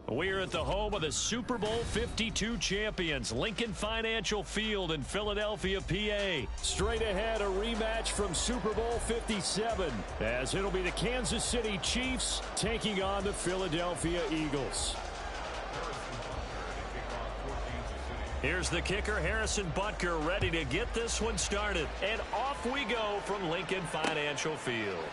We're at the home of the Super Bowl 52 champions, Lincoln Financial Field in Philadelphia, PA. Straight ahead, a rematch from Super Bowl 57, as it'll be the Kansas City Chiefs taking on the Philadelphia Eagles. Here's the kicker, Harrison Butker, ready to get this one started. And off we go from Lincoln Financial Field.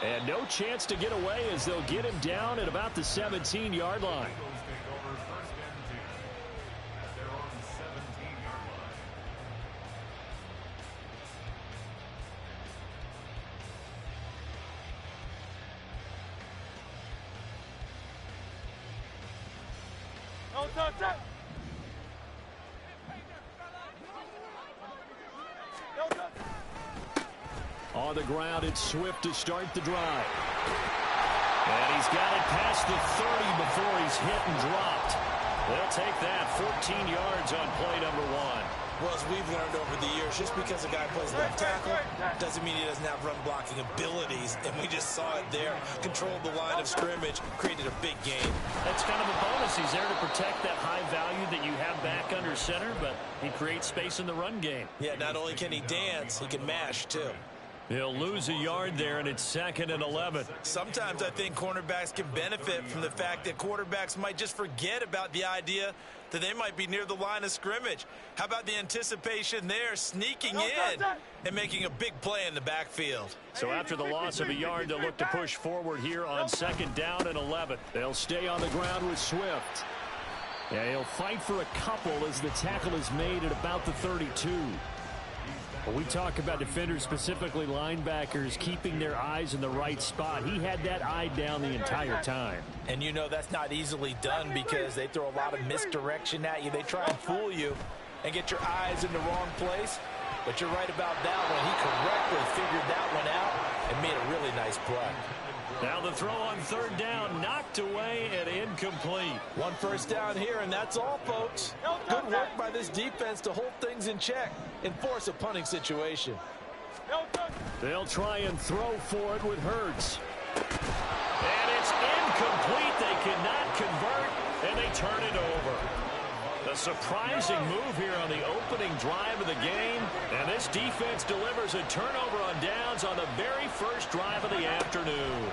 And no chance to get away as they'll get him down at about the 17-yard line. On the ground, it's Swift to start the drive. And he's got it past the 30 before he's hit and dropped. They'll take that 14 yards on play number 1. Well, as we've learned over the years, just because a guy plays left tackle doesn't mean he doesn't have run blocking abilities. And we just saw it there. Controlled the line of scrimmage, created a big game. That's kind of a bonus. He's there to protect that high value that you have back under center, but he creates space in the run game. Yeah, not only can he dance, he can mash too. He'll lose a yard there, and it's 2nd and 11. Sometimes I think cornerbacks can benefit from the fact that quarterbacks might just forget about the idea that they might be near the line of scrimmage. How about the anticipation there, sneaking in and making a big play in the backfield? So after the loss of a yard, they'll look to push forward here on 2nd down and 11. They'll stay on the ground with Swift. Yeah, he'll fight for a couple as the tackle is made at about the 32. When we talk about defenders, specifically linebackers, keeping their eyes in the right spot, he had that eye down the entire time. And you know that's not easily done because they throw a lot of misdirection at you. They try and fool you and get your eyes in the wrong place. But you're right about that one. He correctly figured that one out and made a really nice play. Now the throw on 3rd down, knocked away and incomplete. 1 first down here, and that's all, folks. Good work by this defense to hold things in check and force a punting situation. They'll try and throw for it with Hurts. And it's incomplete. They cannot convert, and they turn it over. A surprising move here on the opening drive of the game, and this defense delivers a turnover on downs on the very first drive of the afternoon.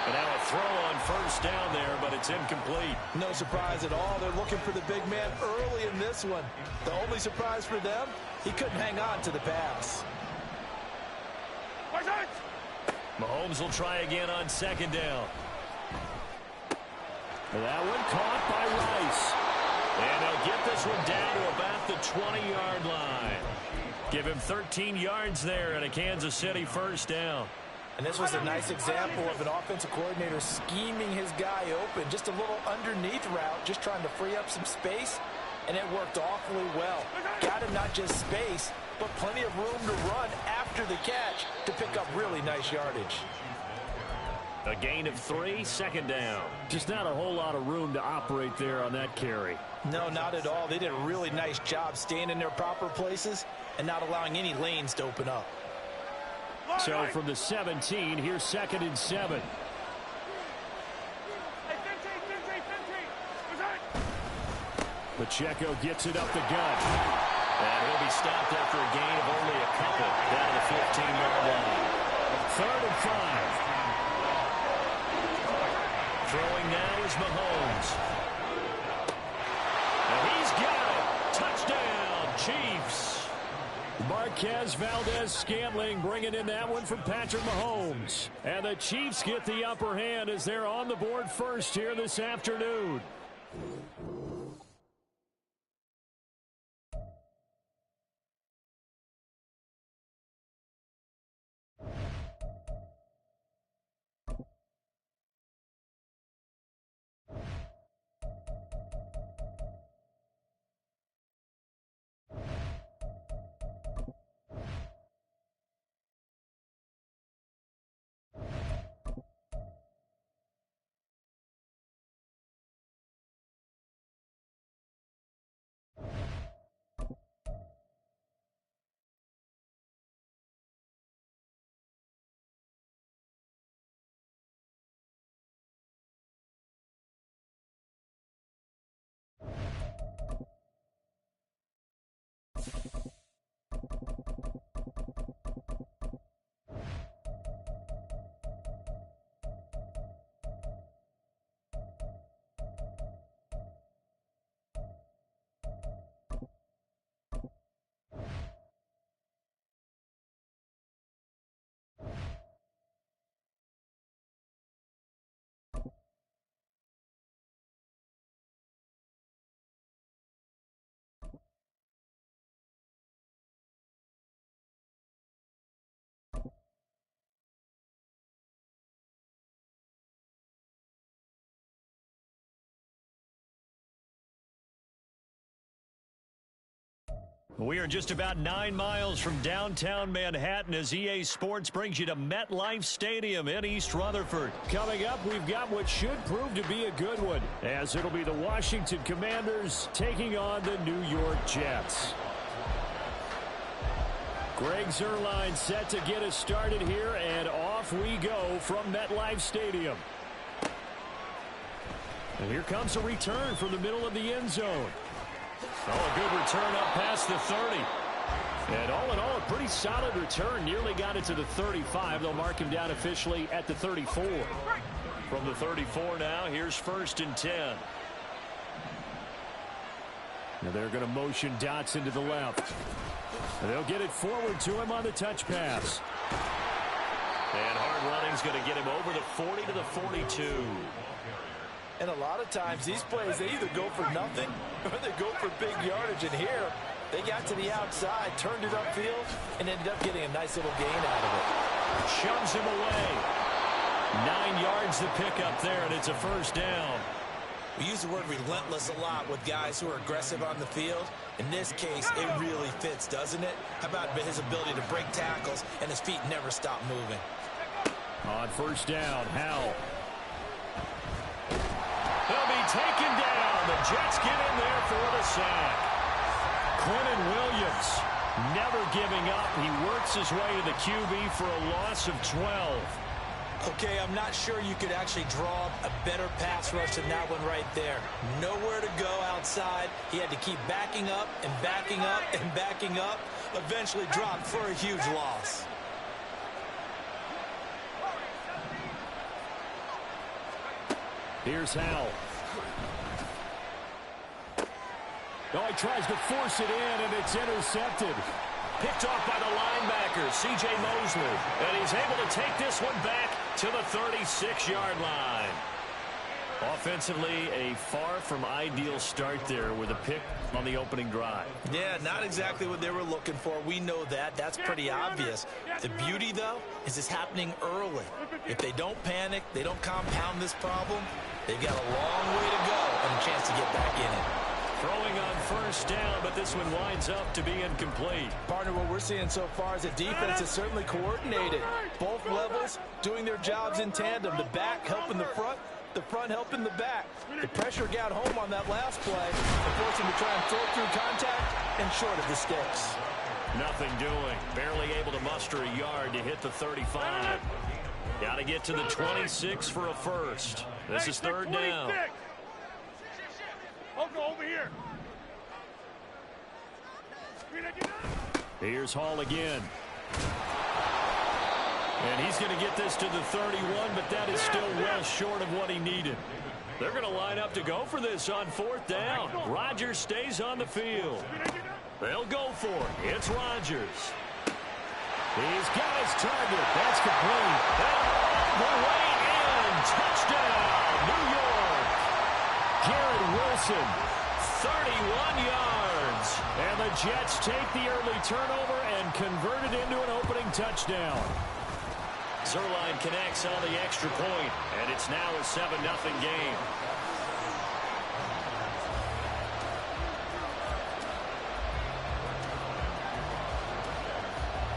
And now a throw on 1st down there, but it's incomplete. No surprise at all. They're looking for the big man early in this one. The only surprise for them, he couldn't hang on to the pass. Mahomes will try again on 2nd down. That one caught by Rice. And they'll get this one down to about the 20-yard line. Give him 13 yards there and a Kansas City 1st down. And this was a nice example of an offensive coordinator scheming his guy open. Just a little underneath route, just trying to free up some space. And it worked awfully well. Got him not just space, but plenty of room to run after the catch to pick up really nice yardage. A gain of 3, 2nd down. Just not a whole lot of room to operate there on that carry. No, not at all. They did a really nice job staying in their proper places and not allowing any lanes to open up. So from the 17, here's 2nd and 7. Pacheco gets it up the gut. And he'll be stopped after a gain of only a couple down to the 15-yard line. 3rd and 5. Throwing now is Mahomes. And he's got it. Touchdown, Chiefs. Marquez Valdez-Scantling bringing in that one from Patrick Mahomes. And the Chiefs get the upper hand as they're on the board first here this afternoon. We are just about 9 miles from downtown Manhattan as EA Sports brings you to MetLife Stadium in East Rutherford. Coming up, we've got what should prove to be a good one, as it'll be the Washington Commanders taking on the New York Jets. Greg Zuerlein set to get us started here, and off we go from MetLife Stadium. And here comes a return from the middle of the end zone. Oh, a good return up past the 30. And all in all, a pretty solid return. Nearly got it to the 35. They'll mark him down officially at the 34. From the 34 now, here's 1st and 10. Now they're going to motion Dotson to the left. And they'll get it forward to him on the touch pass. And hard running's going to get him over the 40 to the 42. And a lot of times these plays, they either go for nothing or they go for big yardage. And here, they got to the outside, turned it upfield, and ended up getting a nice little gain out of it. Shoves him away. 9 yards to pick up there, and it's a 1st down. We use the word relentless a lot with guys who are aggressive on the field. In this case, it really fits, doesn't it? How about his ability to break tackles and his feet never stop moving? On 1st down, Howell. He'll be taken down. The Jets get in there for the sack. Quentin Williams never giving up. He works his way to the QB for a loss of 12. Okay, I'm not sure you could actually draw a better pass rush than that one right there. Nowhere to go outside. He had to keep backing up and backing up and backing up. Eventually dropped for a huge loss. Here's Howell. Oh, he tries to force it in, and it's intercepted. Picked off by the linebacker, C.J. Mosley. And he's able to take this one back to the 36-yard line. Offensively, a far from ideal start there with a pick on the opening drive. Yeah, not exactly what they were looking for. We know that. That's pretty obvious. The beauty, though, is it's happening early. If they don't panic, they don't compound this problem, they've got a long way to go and a chance to get back in it. Throwing on 1st down, but this one winds up to be incomplete. Partner, what we're seeing so far is the defense is certainly coordinated. Both levels doing their jobs in tandem. The back helping the front helping the back. The pressure got home on that last play and forced him to try and throw through contact and short of the sticks. Nothing doing. Barely able to muster a yard to hit the 35. Got to get to the 26 for a 1st. This is 3rd down. Over here. Here's Hall again. And he's going to get this to the 31, but that is still well short of what he needed. They're going to line up to go for this on 4th down. Rodgers stays on the field. They'll go for it. It's Rodgers. He's got his target. That's complete. And the way in. Touchdown, New York. Garrett Wilson, 31 yards. And the Jets take the early turnover and convert it into an opening touchdown. Zuerlein connects on the extra point, and it's now a 7-0 game.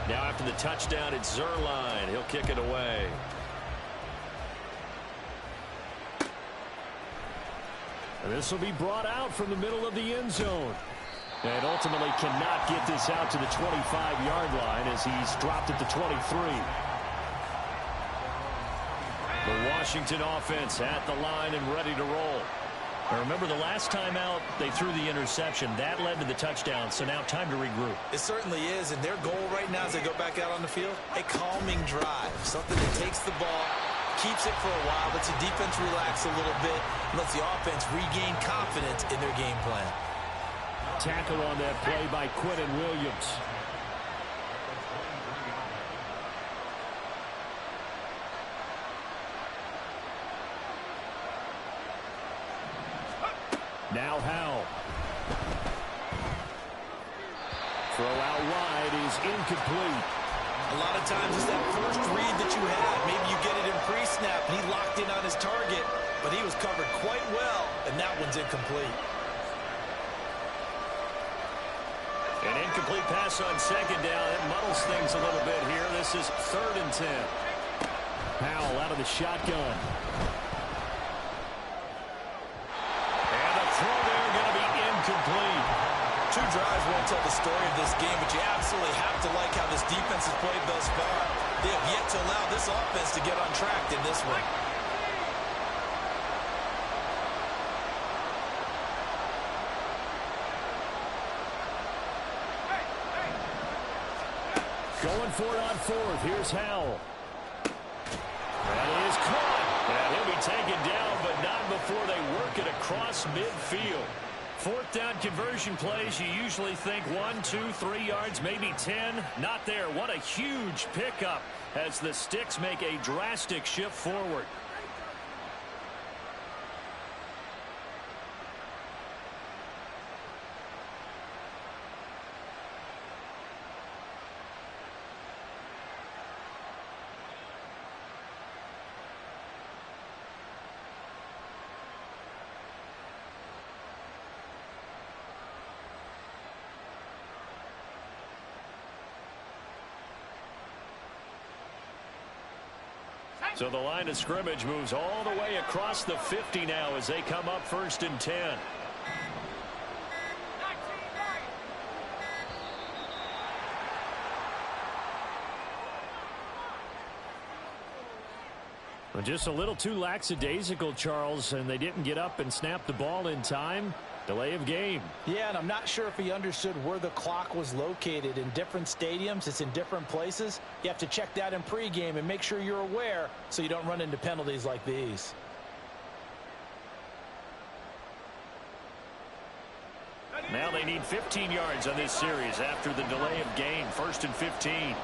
Now after the touchdown, it's Zuerlein. He'll kick it away. And this will be brought out from the middle of the end zone. And ultimately cannot get this out to the 25-yard line as he's dropped at the 23. The Washington offense at the line and ready to roll. Now remember, the last time out, they threw the interception. That led to the touchdown, so now time to regroup. It certainly is, and their goal right now as they go back out on the field, a calming drive. Something that takes the ball, keeps it for a while, lets the defense relax a little bit, and lets the offense regain confidence in their game plan. Tackle on that play by Quentin Williams. Now Howell. Throw out wide is incomplete. A lot of times it's that first read that you have. Maybe you get it in pre-snap, and he locked in on his target, but he was covered quite well, and that one's incomplete. An incomplete pass on second down. It muddles things a little bit here. This is 3rd and 10. Powell out of the shotgun. And the throw there going to be incomplete. 2 drives won't tell the story of this game, but you absolutely have to like how this defense has played thus far. They have yet to allow this offense to get on track in this one. Going for it on 4th. Here's Howell. That is caught. And he'll be taken down, but not before they work it across midfield. 4th down conversion plays, you usually think 1, 2, 3 yards, maybe 10. Not there. What a huge pickup as the Sticks make a drastic shift forward. So the line of scrimmage moves all the way across the 50 now as they come up 1st and 10. Well, just a little too lackadaisical, Charles, and they didn't get up and snap the ball in time. Delay of game. Yeah, and I'm not sure if he understood where the clock was located. In different stadiums, it's in different places. You have to check that in pregame and make sure you're aware so you don't run into penalties like these. Now they need 15 yards on this series after the delay of game. 1st and 15.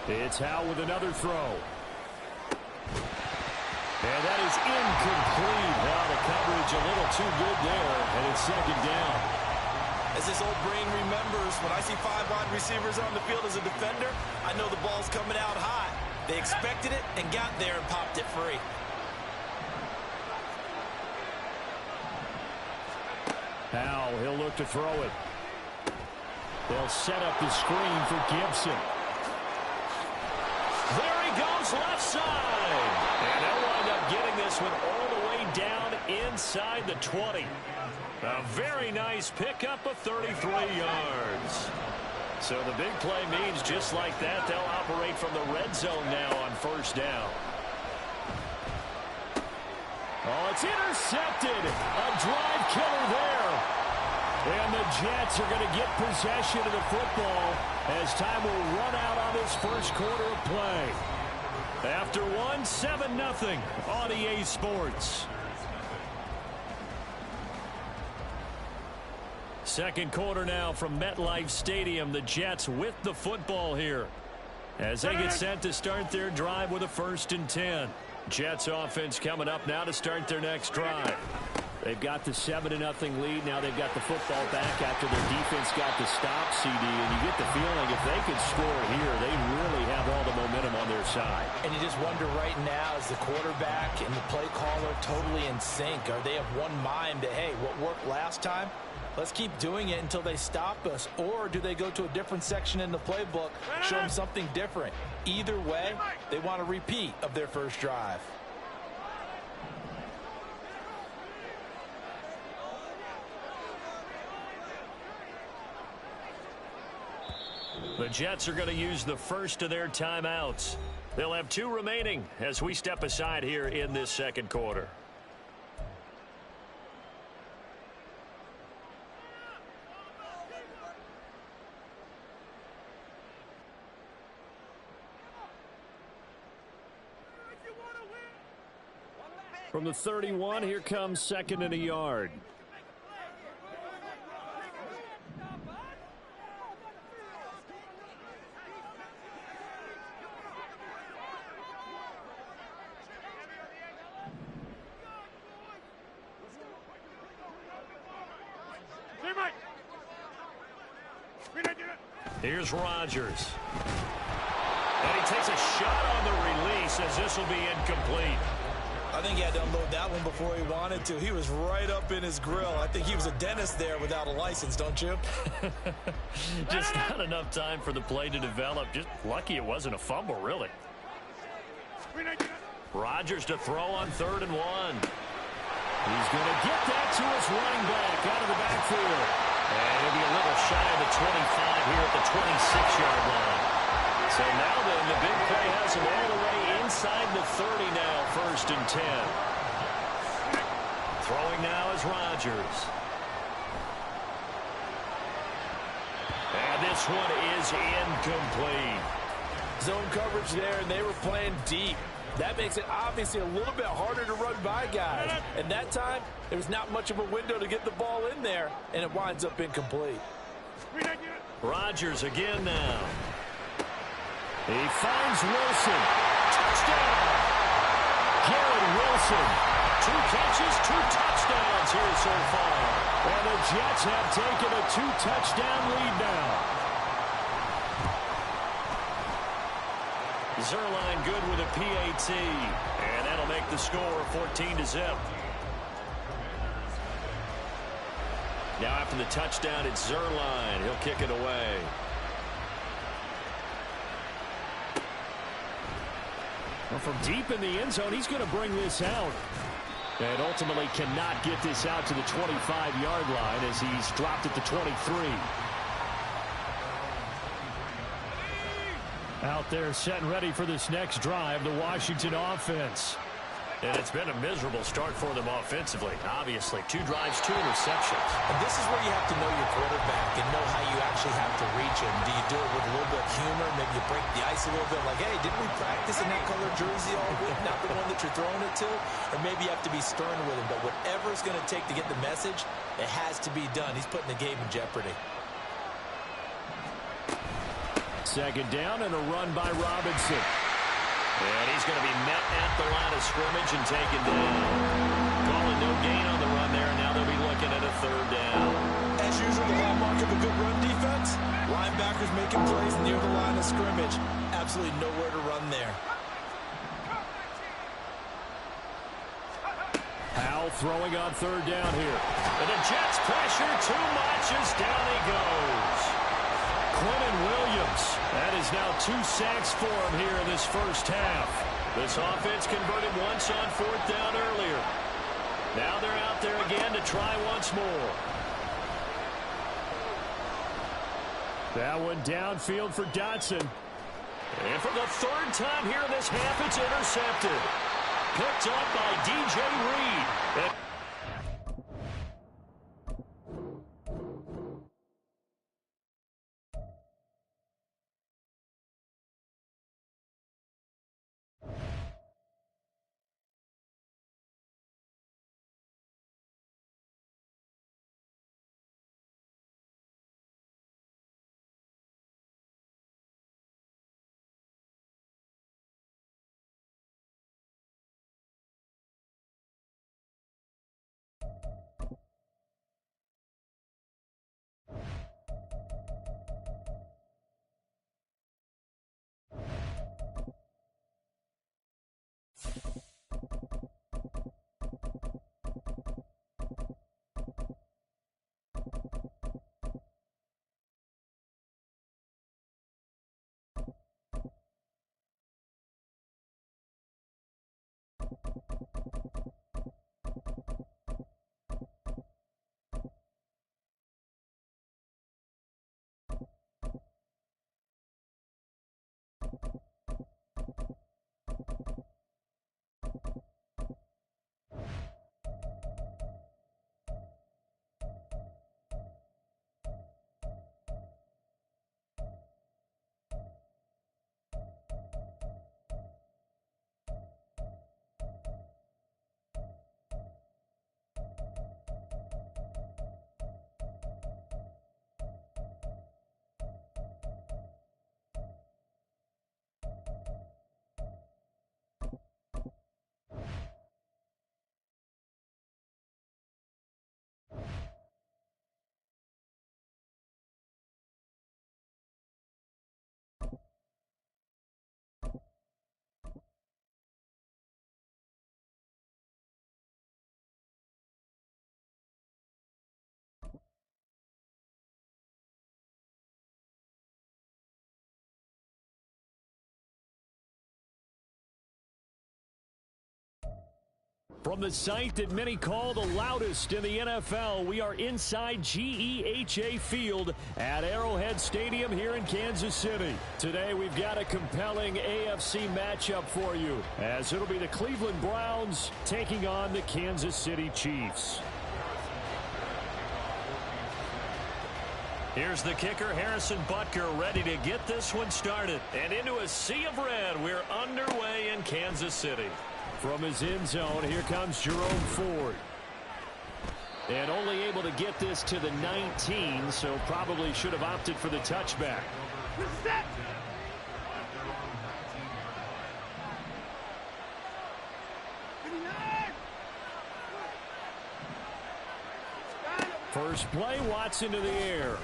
It's Howell with another throw. And that is incomplete. Now the coverage a little too good there, and it's 2nd down. As this old brain remembers, when I see 5 wide receivers on the field as a defender, I know the ball's coming out high. They expected it and got there and popped it free. Howell, he'll look to throw it. They'll set up the screen for Gibson. There he goes, left side. And they'll wind up getting this one all the way down inside the 20. A very nice pickup of 33 yards. So the big play means just like that, they'll operate from the red zone now on 1st down. Oh, it's intercepted. A drive killer there. And the Jets are going to get possession of the football as time will run out on this 1st quarter of play. After 1, 7-0 on EA Sports. 2nd quarter now from MetLife Stadium. The Jets with the football here as they get set to start their drive with a 1st and 10. Jets offense coming up now to start their next drive. They've got the 7-0 lead. Now they've got the football back after their defense got the stop, CD. And you get the feeling if they could score here, they really have all the momentum on their side. And you just wonder right now, is the quarterback and the play caller totally in sync? Are they of one mind that, hey, what worked last time, let's keep doing it until they stop us? Or do they go to a different section in the playbook, show them something different? Either way, they want a repeat of their first drive. The Jets are going to use the first of their timeouts. They'll have 2 remaining as we step aside here in this 2nd quarter. From the 31, here comes 2nd and a yard. Here's Rodgers. And he takes a shot on the release as this will be incomplete. A think he had to unload that one before he wanted to. He was right up in his grill. I think he was a dentist there without a license, don't you? Just not enough time for the play to develop. Just lucky it wasn't a fumble, really. Rodgers to throw on 3rd and 1. He's going to get that to his running back out of the backfield. And he'll be a little shy of the 25 here at the 26-yard line. So now then, the big play has him all the way inside the 30 now, 1st and 10. Throwing now is Rodgers. And this one is incomplete. Zone coverage there, and they were playing deep. That makes it obviously a little bit harder to run by guys. And that time, there was not much of a window to get the ball in there, and it winds up incomplete. Rodgers again now. He finds Wilson. Touchdown! Garrett Wilson. 2 catches, 2 touchdowns here so far. And the Jets have taken a 2-touchdown lead now. Zerline good with a PAT. And that'll make the score 14-0. Now after the touchdown, it's Zerline. He'll kick it away. Well, from deep in the end zone, he's going to bring this out. And ultimately cannot get this out to the 25-yard line as he's dropped at the 23. Out there set and ready for this next drive, the Washington offense. And it's been a miserable start for them offensively. Obviously, 2 drives, 2 interceptions. And this is where you have to know your quarterback and know how you actually have to reach him. Do you do it with a little bit of humor? Maybe you break the ice a little bit like, hey, didn't we practice in that color jersey all week? Not the one that you're throwing it to? Or maybe you have to be stern with him. But whatever it's going to take to get the message, it has to be done. He's putting the game in jeopardy. 2nd down and a run by Robinson. And he's going to be met at the line of scrimmage and taken down. Calling no gain on the run there, and now they'll be looking at a 3rd down. As usual, the hallmark of a good run defense, linebackers making plays near the line of scrimmage. Absolutely nowhere to run there. Howell throwing on 3rd down here. And the Jets pressure too much as down he goes. Quentin Williams. That is now 2 sacks for him here in this first half. This offense converted once on 4th down earlier. Now they're out there again to try once more. That one downfield for Dotson. And for the 3rd time here in this half, it's intercepted. Picked up by DJ Reed. From the site that many call the loudest in the NFL, we are inside GEHA Field at Arrowhead Stadium here in Kansas City. Today we've got a compelling AFC matchup for you, as it'll be the Cleveland Browns taking on the Kansas City Chiefs. Here's the kicker, Harrison Butker, ready to get this one started. And into a sea of red, we're underway in Kansas City. From his end zone, here comes Jerome Ford. And only able to get this to the 19, so probably should have opted for the touchback. First play, Watson to the air.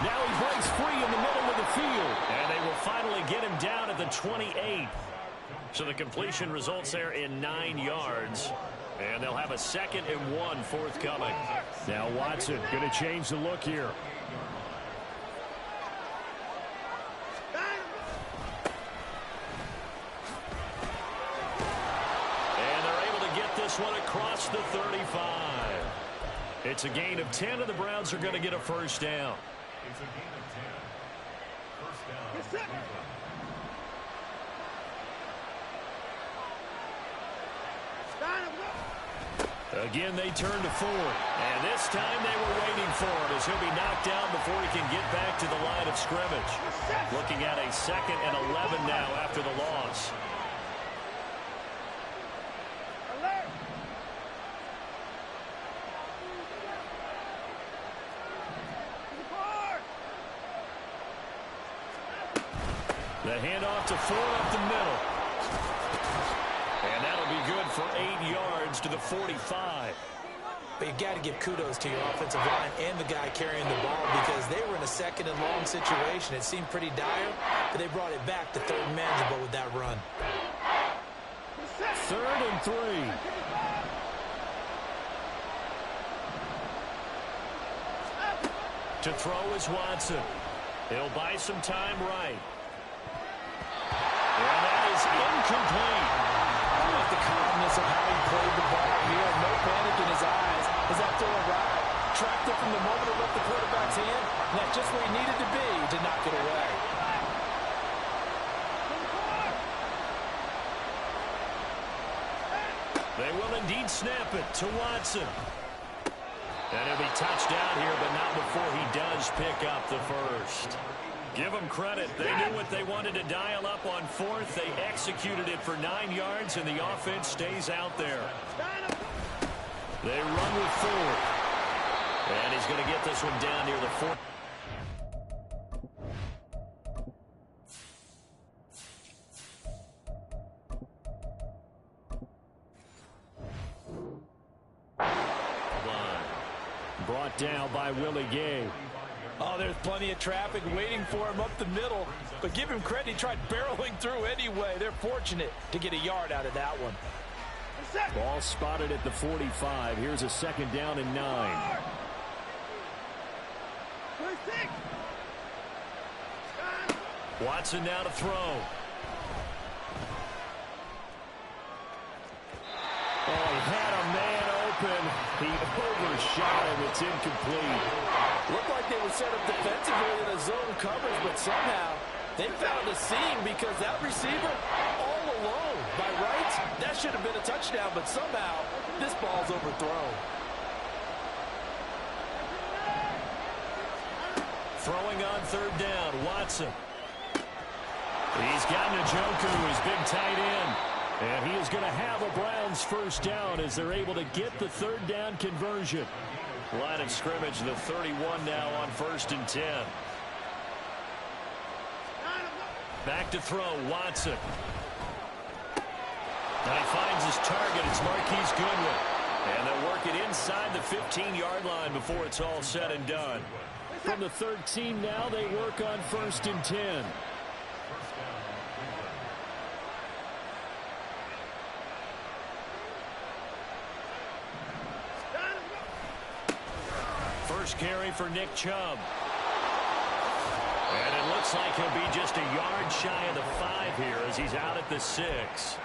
Now he breaks free in the middle of the field. And they will finally get him down at the 28. So the completion results there in 9 yards. And they'll have a 2nd and 1 forthcoming. Now Watson going to change the look here. And they're able to get this one across the 35. It's a gain of 10, and the Browns are going to get a first down. It's a gain of 10. First down. Yes, Again, they turn to Ford. And this time they were waiting for him, as he'll be knocked down before he can get back to the line of scrimmage. Looking at a 2nd and 11 now after the loss. The handoff to Ford up the middle. And that'll be good for 8 yards to the 45. But you got to give kudos to your offensive line and the guy carrying the ball, because they were in a 2nd and long situation. It seemed pretty dire, but they brought it back to 3rd and manageable with that run. 3rd and 3. To throw is Watson. He'll buy some time right. And that is incomplete. I like the calmness of how he played the ball here. No panic in his eyes as that throw arrived. Tracked it from the moment it left the quarterback's hand. And that's just where he needed to be to knock it away. They will indeed snap it to Watson. And he'll be touched down here, but not before he does pick up the first. Give them credit. They knew what they wanted to dial up on 4th. They executed it for 9 yards, and the offense stays out there. They run with Ford. And he's going to get this one down near the 4th. Brought down by Willie Gay. Oh, there's plenty of traffic waiting for him up the middle. But give him credit, he tried barreling through anyway. They're fortunate to get a yard out of that one. Ball spotted at the 45. Here's a 2nd down and 9. Watson now to throw. Oh, he had a man open. He overshot him. It's incomplete. Looked like they were set up defensively in a zone coverage, but somehow they found a seam, because that receiver all alone. By rights, that should have been a touchdown, but somehow this ball's overthrown. Throwing on 3rd down, Watson. He's got Njoku, his big tight end. And he is going to have a Browns first down as they're able to get the 3rd down conversion. Line of scrimmage, the 31 now on 1st and 10. Back to throw, Watson. And he finds his target. It's Marquise Goodwin. And they'll work it inside the 15-yard line before it's all said and done. From the 13 now, they work on 1st and 10. First carry for Nick Chubb. And it looks like he'll be just a yard shy of the 5 here as he's out at the 6.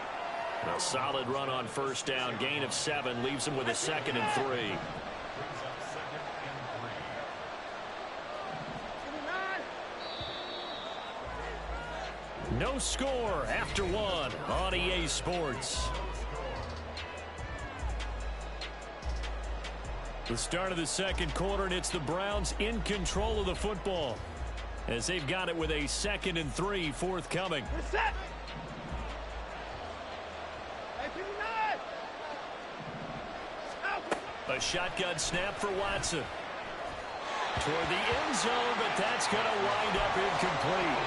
A solid run on first down. Gain of 7 leaves him with a 2nd and 3. No score after 1 on EA Sports. The start of the second quarter, and it's the Browns in control of the football as they've got it with a 2nd and 3 forthcoming. A shotgun snap for Watson. Toward the end zone, but that's going to wind up incomplete.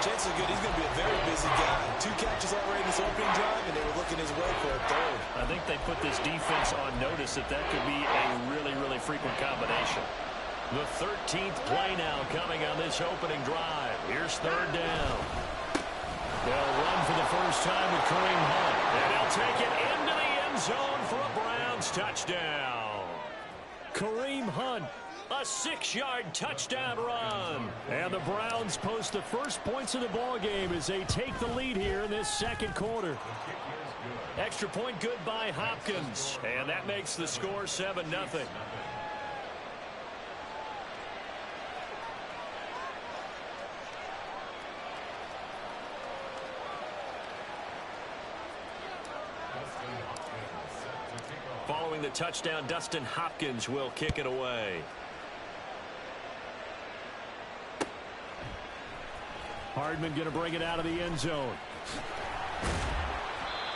Chances are good. He's going to be a very busy guy. 2 catches already in this opening drive, and they were looking his way for a 3rd. I think they put this defense on notice that could be a really, really frequent combination. The 13th play now coming on this opening drive. Here's 3rd down. They'll run for the first time with Kareem Hunt. And they'll take it into the end zone for a Browns touchdown. Kareem Hunt, a 6-yard touchdown run. And the Browns post the first points of the ball game as they take the lead here in this second quarter. Extra point good by Hopkins. And that makes the score 7-0. Following the touchdown, Dustin Hopkins will kick it away. Hardman going to bring it out of the end zone.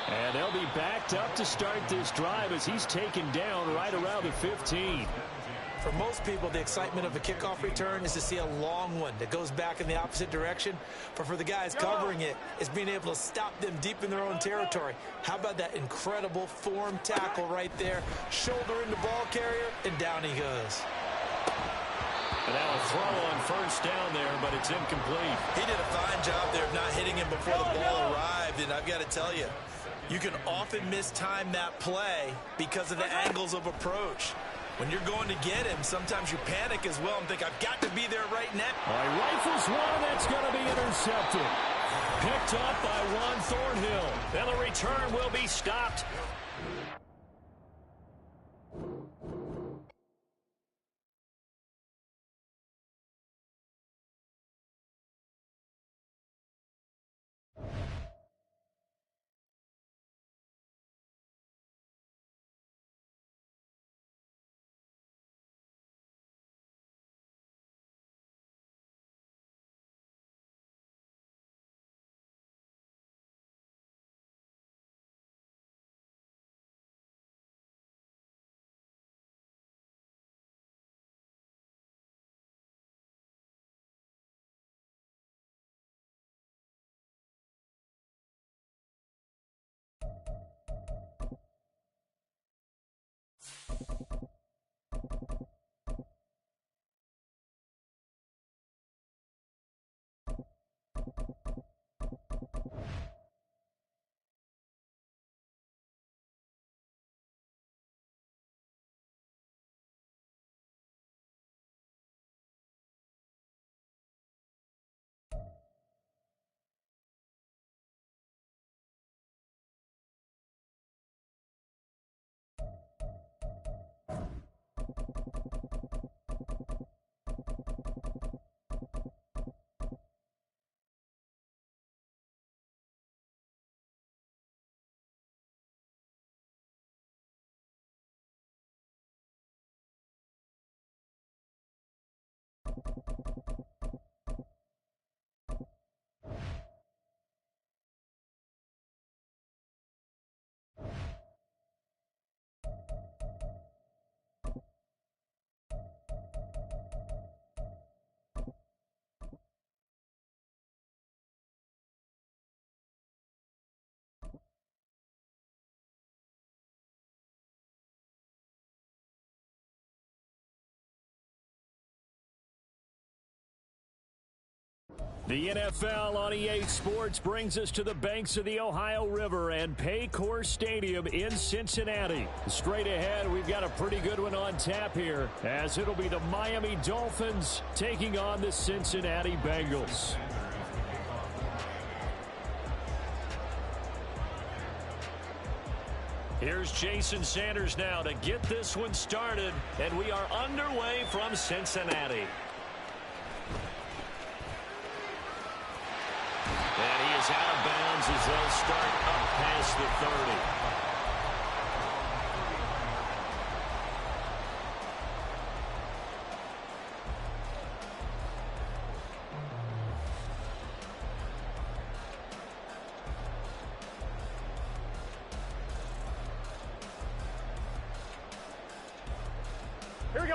And they'll be backed up to start this drive as he's taken down right around the 15. For most people, the excitement of a kickoff return is to see a long one that goes back in the opposite direction. But for the guys covering it, it's being able to stop them deep in their own territory. How about that incredible form tackle right there? Shoulder in the ball carrier, and down he goes. And now a throw on first down there, but it's incomplete. He did a fine job there of not hitting him before the ball arrived. And I've got to tell you, you can often mistime that play because of the angles of approach. When you're going to get him, sometimes you panic as well and think, I've got to be there right now. He rifles one, that's going to be intercepted. Picked up by Juan Thornhill. And the return will be stopped. The NFL on EA Sports brings us to the banks of the Ohio River and Paycor Stadium in Cincinnati. Straight ahead, we've got a pretty good one on tap here, as it'll be the Miami Dolphins taking on the Cincinnati Bengals. Here's Jason Sanders now to get this one started, and we are underway from Cincinnati. And he is out of bounds as they'll start up past the 30.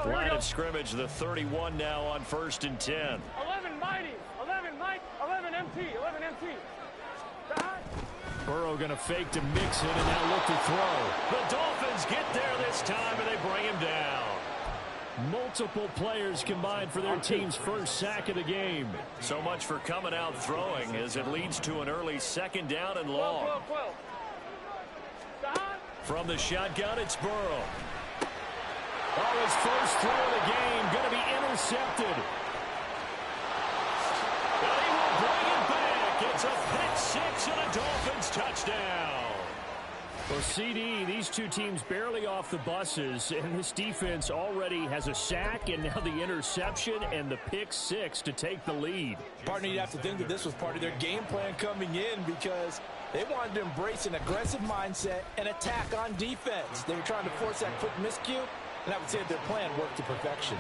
Line of scrimmage, the 31 now on 1st and 10. 11 mighty, 11 Mike, 11 MT, 11 MT. Burrow going to fake to mix it and now look to throw. The Dolphins get there this time and they bring him down. Multiple players combined for their team's first sack of the game. So much for coming out throwing as it leads to an early 2nd down and long. 12. From the shotgun, it's Burrow. Oh, his first throw of the game going to be intercepted. But he will bring it back. It's a pick 6 and a Dolphins touchdown. Well, CD, these two teams barely off the buses, and this defense already has a sack and now the interception and the pick 6 to take the lead. Partner, you'd have to think that this was part of their game plan coming in because they wanted to embrace an aggressive mindset and attack on defense. They were trying to force that quick miscue. And I would say their plan worked to perfection.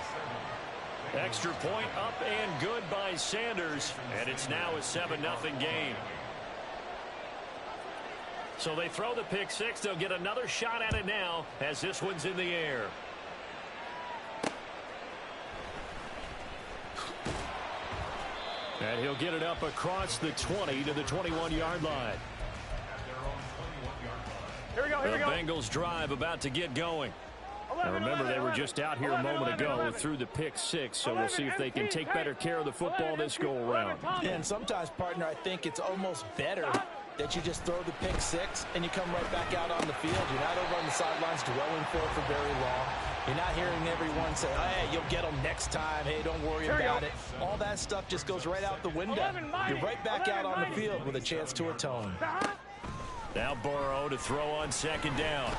Extra point up and good by Sanders. And it's now a 7-0 game. So they throw the pick 6. They'll get another shot at it now as this one's in the air. And he'll get it up across the 20 to the 21-yard line. Here we go, here we go. The Bengals drive about to get going. Now remember, they were just out here a moment ago through the pick 6, so we'll see if they can take better care of the football this go-around. And sometimes, partner, I think it's almost better that you just throw the pick 6 and you come right back out on the field. You're not over on the sidelines dwelling for very long. You're not hearing everyone say, hey, you'll get them next time. Hey, don't worry about it. All that stuff just goes right out the window. You're right back out on the field with a chance to atone. Now Burrow to throw on 2nd down.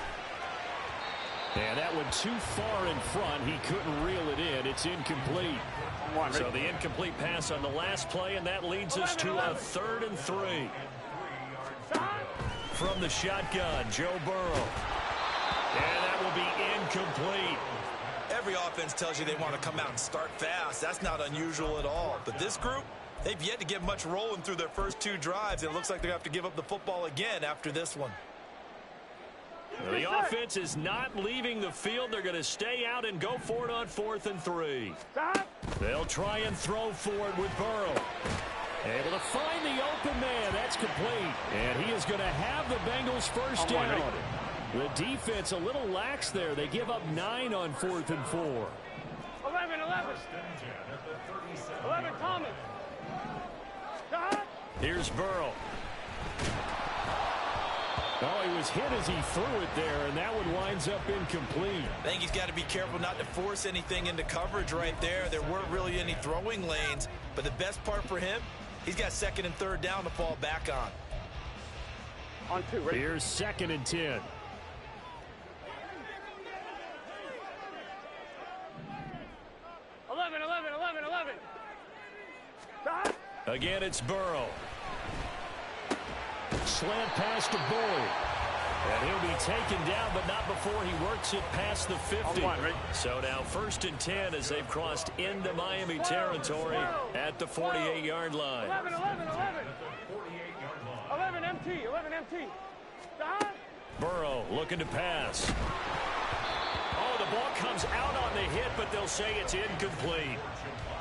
And that went too far in front. He couldn't reel it in. It's incomplete. So the incomplete pass on the last play, and that leads us to a 3rd and 3. From the shotgun, Joe Burrow. And that will be incomplete. Every offense tells you they want to come out and start fast. That's not unusual at all. But this group, they've yet to get much rolling through their first 2 drives. It looks like they're going to have to give up the football again after this one. The offense is not leaving the field. They're going to stay out and go for it on 4th and 3. They'll try and throw for it with Burrow. Able to find the open man. That's complete. And he is going to have the Bengals first down. The defense a little lax there. They give up 9 on 4th and 4. 11, 11 Thomas. Here's Burrow. Oh, he was hit as he threw it there, and that one winds up incomplete. I think he's got to be careful not to force anything into coverage right there. There weren't really any throwing lanes, but the best part for him, he's got 2nd and 3rd down to fall back on. On 2, ready? Here's 2nd and 10. Again, it's Burrow. Slant pass to Boyd. And he'll be taken down, but not before he works it past the 50. So now 1st and 10 as they've crossed into Miami territory at the 48-yard line. 11 MT. Burrow looking to pass. Oh, the ball comes out on the hit, but they'll say it's incomplete.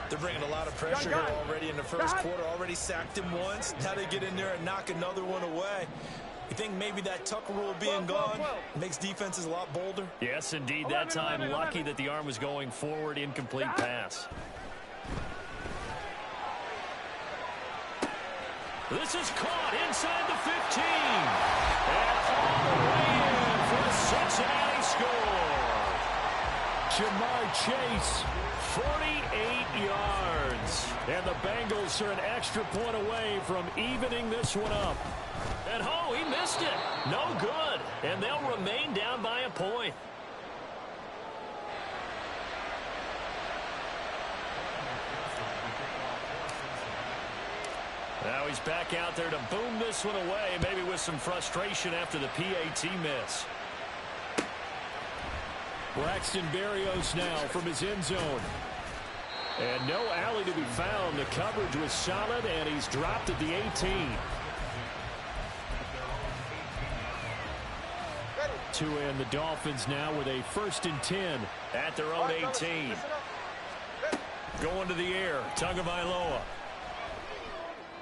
They're bringing a lot of pressure here already in the first quarter. Already sacked him once. Now they get in there and knock another one away. You think maybe that Tucker rule being gone makes defenses a lot bolder? Yes, indeed. That time, lucky that the arm was going forward. Incomplete pass. This is caught inside the 15. And all the way in for a Cincinnati score. Jamar Chase, 48 yards. And the Bengals are an extra point away from evening this one up. And, oh, he missed it. No good. And they'll remain down by a point. Now he's back out there to boom this one away, maybe with some frustration after the PAT miss. Braxton Berrios now from his end zone. And no alley to be found. The coverage was solid, and he's dropped at the 18. To end the Dolphins now with a 1st and 10 at their own 18. Going to the air, Tagovailoa.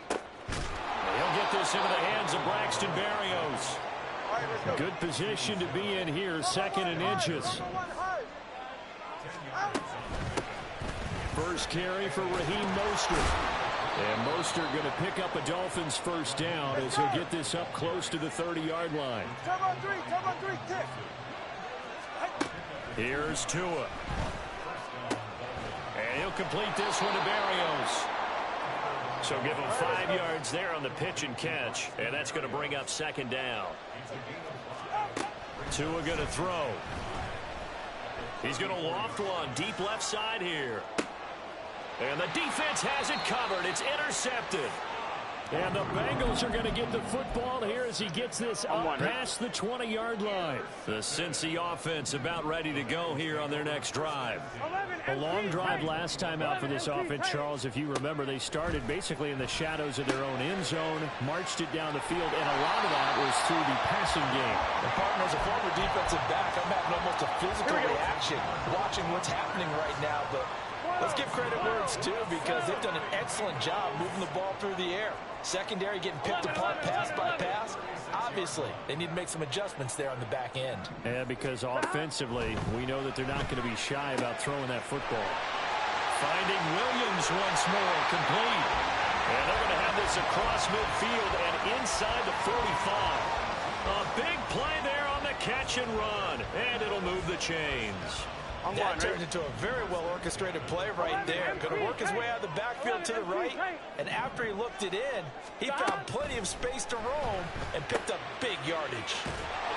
He'll get this into the hands of Braxton Berrios. Good position to be in here, 2nd and inches. First carry for Raheem Mostert. And Mostert going to pick up a Dolphins 1st down as he'll get this up close to the 30-yard line. Here's Tua. And he'll complete this one to Berrios. So give him 5 yards there on the pitch and catch. And that's going to bring up 2nd down. Tua going to throw. He's going to loft one deep left side here. And the defense has it covered. It's intercepted. And the Bengals are going to get the football here as he gets this up past the 20-yard line. The Cincy offense about ready to go here on their next drive. A long drive last time out for this offense, Charles. If you remember, they started basically in the shadows of their own end zone, marched it down the field, and a lot of that was through the passing game. The partner, as a former defensive back, I'm having almost a physical reaction watching what's happening right now, but let's give credit where it's due because they've done an excellent job moving the ball through the air. Secondary getting picked apart pass by pass. Obviously, they need to make some adjustments there on the back end. Yeah, because offensively, we know that they're not going to be shy about throwing that football. Finding Williams once more, complete. And they're going to have this across midfield and inside the 45. A big play there on the catch and run. And it'll move the chains. That turned into a very well-orchestrated play right there. Going to work his way out of the backfield to the right, and after he looked it in, he found plenty of space to roam and picked up big yardage.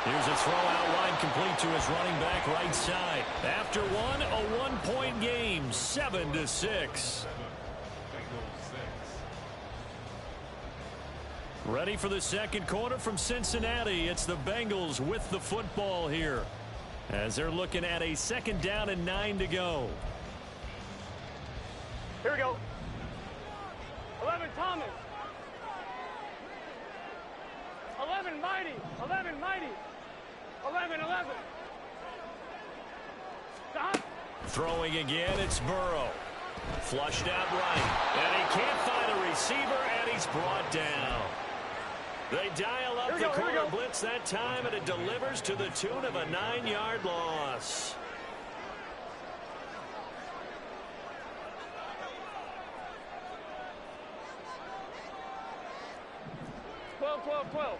Here's a throw-out line complete to his running back right side. After one, a one-point game, 7-6. Ready for the second quarter from Cincinnati. It's the Bengals with the football here, as they're looking at a 2nd down and 9 to go. Here we go. 11 Thomas. 11 Mighty. 11 Mighty. 11. Stop. Throwing again, it's Burrow. Flushed out right. And he can't find a receiver, and he's brought down. They dial up the corner blitz that time, and it delivers to the tune of a 9-yard loss. Twelve.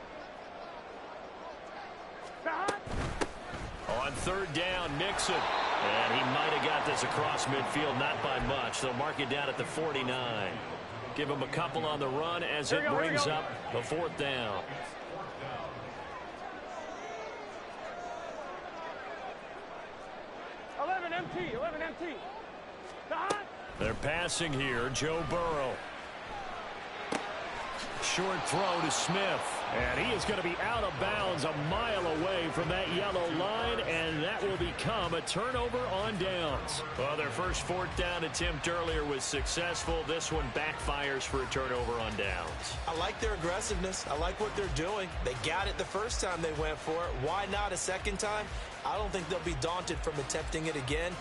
On 3rd down, Mixon. And he might have got this across midfield, not by much. They'll mark it down at the 49. Give him a couple on the run as it brings up the 4th down. Eleven MT. They're passing here. Joe Burrow. Short throw to Smith. And he is going to be out of bounds a mile away from that yellow line, and that will become a turnover on downs. Well, their first 4th down attempt earlier was successful. This one backfires for a turnover on downs. I like their aggressiveness. I like what they're doing. They got it the first time they went for it. Why not a second time? I don't think they'll be daunted from attempting it again.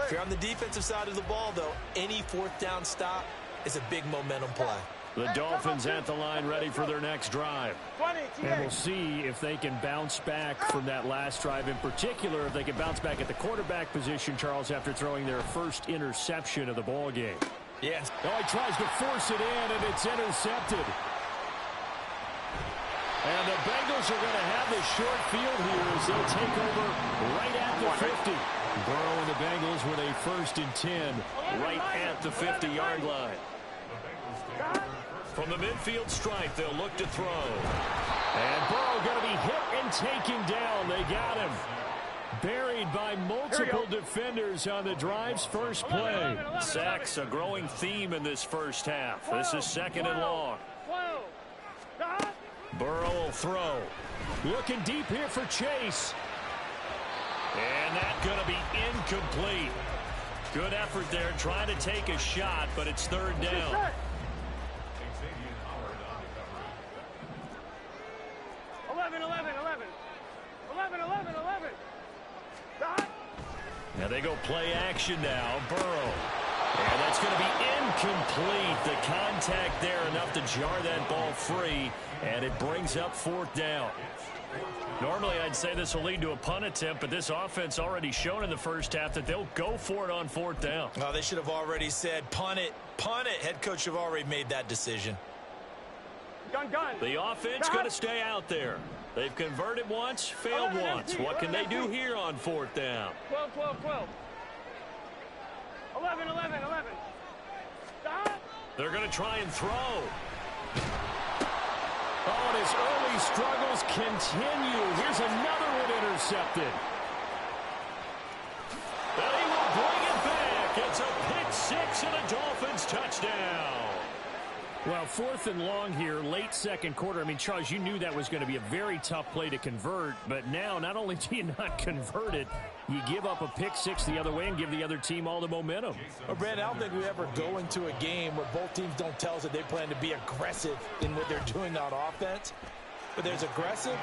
If you're on the defensive side of the ball, though, any 4th down stop is a big momentum play. The Dolphins at the line ready for their next drive. And we'll see if they can bounce back from that last drive. In particular, if they can bounce back at the quarterback position, Charles, after throwing their first interception of the ball game. Yes. Oh, he tries to force it in, and it's intercepted. And the Bengals are going to have the short field here as they'll take over right at the 50. Burrow and the Bengals with a 1st and 10 right at the 50-yard line. From the midfield stripe, they'll look to throw. And Burrow going to be hit and taken down. They got him. Buried by multiple defenders on the drive's first play. Sacks, a growing theme in this first half. This is second and long. Burrow will throw. Looking deep here for Chase. And that's going to be incomplete. Good effort there trying to take a shot, but it's third down. 11. Now they go play action now. Burrow. And that's going to be incomplete. The contact there enough to jar that ball free, and it brings up fourth down. Normally I'd say this will lead to a punt attempt, but this offense already shown in the first half that they'll go for it on fourth down. Oh, they should have already said punt it. Punt it. Head coach have already made that decision. Gun. The offense going to stay out there. They've converted once, failed once. What can they do here on fourth down? 12. 11. They're going to try and throw. Oh, and his early struggles continue. Here's another one intercepted. And he will bring it back. It's a pick six and a Dolphins touchdown. Well, fourth and long here, late second quarter. I mean, Charles, you knew that was going to be a very tough play to convert. But now, not only do you not convert it, you give up a pick six the other way and give the other team all the momentum. Well, Brandon, I don't think we ever go into a game where both teams don't tell us that they plan to be aggressive in what they're doing on offense. But there's aggressive,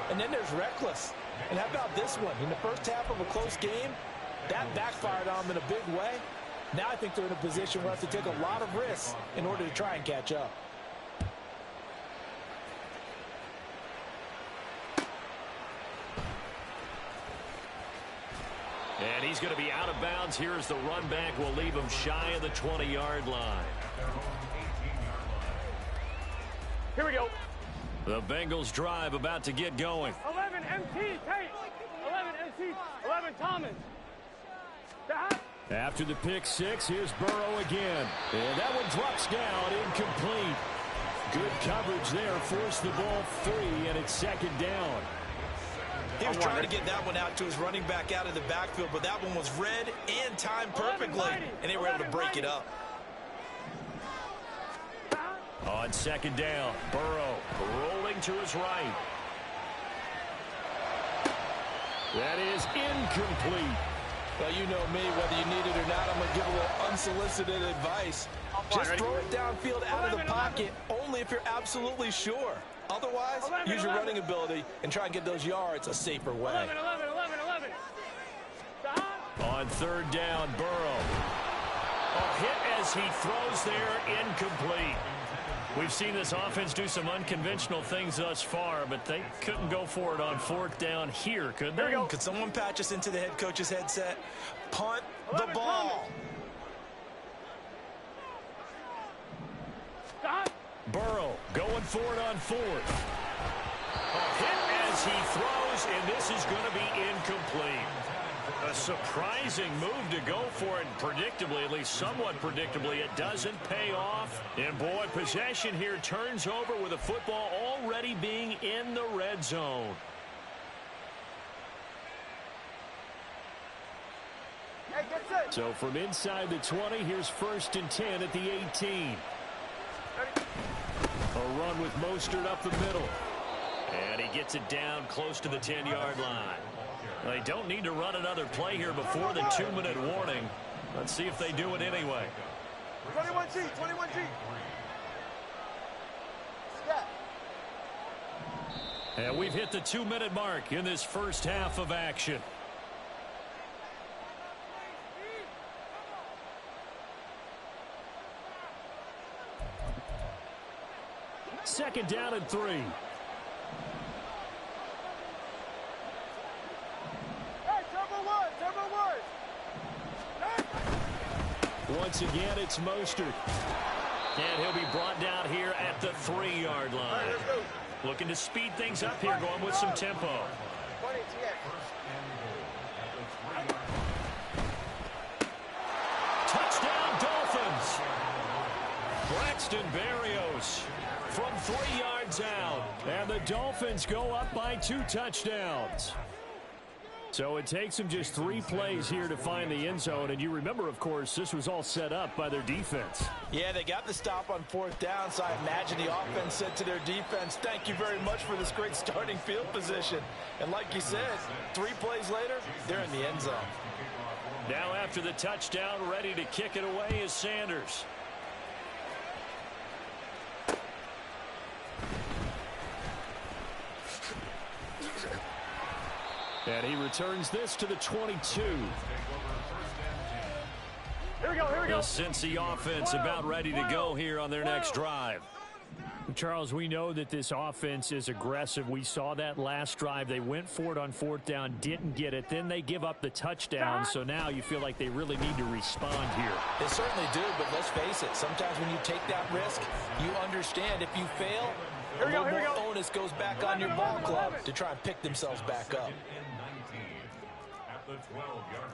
and then there's reckless. And how about this one? In the first half of a close game, that backfired on them in a big way. Now I think they're in a position where they have to take a lot of risks in order to try and catch up. And he's going to be out of bounds. Here as the run back will leave him shy of the 20-yard line. Here we go. The Bengals drive about to get going. 11 MT, Tate. 11 MT, 11 Thomas. After the pick six, here's Burrow again. And that one drops down, incomplete. Good coverage there, forced the ball free, and it's second down. He was trying to get that one out to his running back out of the backfield, but that one was read and timed perfectly, and they were able to break it up. On second down, Burrow rolling to his right. That is incomplete. Well, you know me, whether you need it or not, I'm going to give a little unsolicited advice. Just throw it downfield out of the pocket, only if you're absolutely sure. Otherwise, use your running ability and try and get those yards a safer way. 11. On third down, Burrow. A hit as he throws there, incomplete. We've seen this offense do some unconventional things thus far, but they couldn't go for it on fourth down here, could they? Could someone patch us into the head coach's headset? Punt the ball. Burrow going for it on fourth. A hit as he throws, and this is going to be incomplete. A surprising move to go for it, and predictably, at least somewhat predictably, it doesn't pay off. And boy, possession here turns over with the football already being in the red zone. So from inside the 20, here's first and 10 at the 18. A run with Mostert up the middle. And he gets it down close to the 10-yard line. They don't need to run another play here before the 2-minute warning. Let's see if they do it anyway. 21G. And we've hit the 2-minute mark in this first half of action. Second down and 3. Once again, it's Mostert. And he'll be brought down here at the 3-yard line. Looking to speed things up here, going with some tempo. Touchdown, Dolphins. Braxton Berrios from 3 yards out. And the Dolphins go up by 2 touchdowns. So it takes them just 3 plays here to find the end zone. And you remember, of course, this was all set up by their defense. Yeah, they got the stop on 4th down, so I imagine the offense said to their defense, thank you very much for this great starting field position. And like you said, 3 plays later, they're in the end zone. Now after the touchdown, ready to kick it away is Sanders. And he returns this to the 22. Here we go, here we go. The Cincy offense about ready to go here on their next drive. Charles, we know that this offense is aggressive. We saw that last drive. They went for it on 4th down, didn't get it. Then they give up the touchdown. So now you feel like they really need to respond here. They certainly do, but let's face it. Sometimes when you take that risk, you understand if you fail, a little more onus goes back on your ball club to try and pick themselves back up.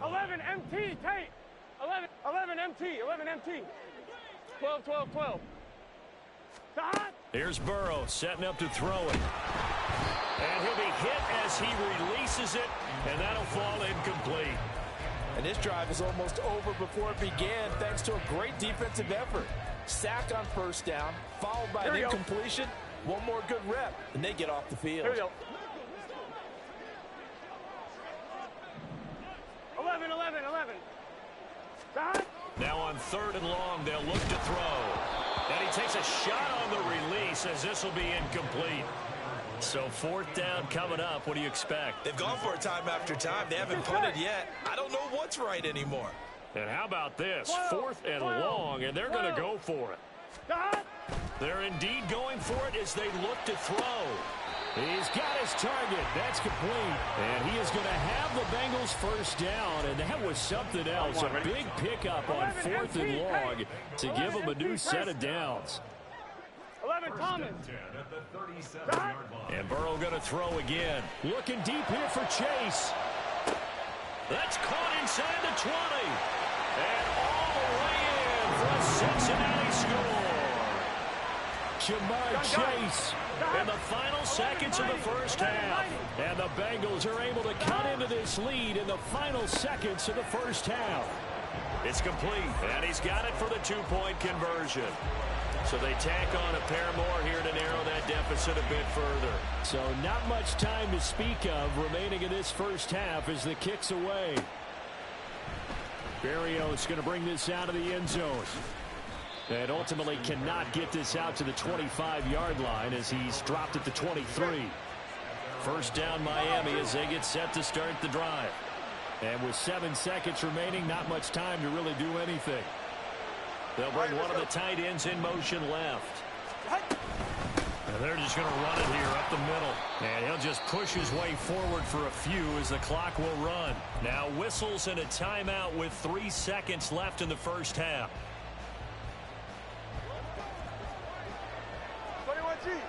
11 MT, Tate. 11 MT, 11 MT. 12, 12, 12. Here's Burrow setting up to throw it. And he'll be hit as he releases it, and that'll fall incomplete. And this drive is almost over before it began thanks to a great defensive effort. Sack on 1st down, followed by an incompletion. One more good rep, and they get off the field. Here we go. 11, 11, 11. Now on 3rd and long, they'll look to throw. And he takes a shot on the release as this will be incomplete. So 4th down coming up. What do you expect? They've gone for it time after time. They haven't punted yet. I don't know what's right anymore. And how about this? 4th and long, and they're going to go for it. They're indeed going for it as they look to throw. He's got his target. That's complete. And he is going to have the Bengals 1st down. And that was something else. A big pickup on 4th and long to give them a new set of downs. 11 Thomas. And Burrow going to throw again. Looking deep here for Chase. That's caught inside the 20. And all the way in for a Cincinnati score. Jamar Chase in the final seconds of the 1st half. And the Bengals are able to cut into this lead in the final seconds of the 1st half. It's complete, and he's got it for the 2-point conversion. So they tack on a pair more here to narrow that deficit a bit further. So not much time to speak of remaining in this 1st half as the kick's away. Berrios going to bring this out of the end zone. And ultimately cannot get this out to the 25-yard line as he's dropped at the 23. 1st down Miami as they get set to start the drive. And with 7 seconds remaining, not much time to really do anything. They'll bring one of the tight ends in motion left. And they're just going to run it here up the middle. And he'll just push his way forward for a few as the clock will run. Now whistles and a timeout with 3 seconds left in the 1st half. 21G.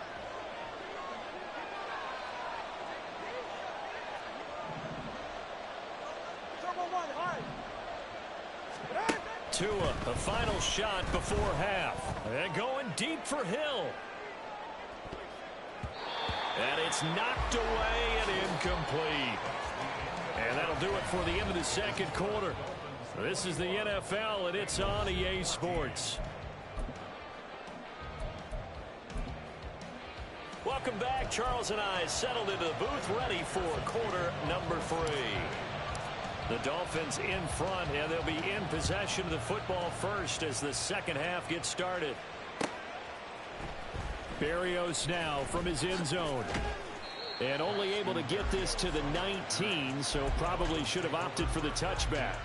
Tua, the final shot before half. And going deep for Hill. And it's knocked away and incomplete. And that'll do it for the end of the 2nd quarter. This is the NFL, and it's on EA Sports. Welcome back. Charles and I settled into the booth, ready for quarter number 3. The Dolphins in front, and they'll be in possession of the football first as the 2nd half gets started. Berrios now from his end zone. And only able to get this to the 19, so probably should have opted for the touchback.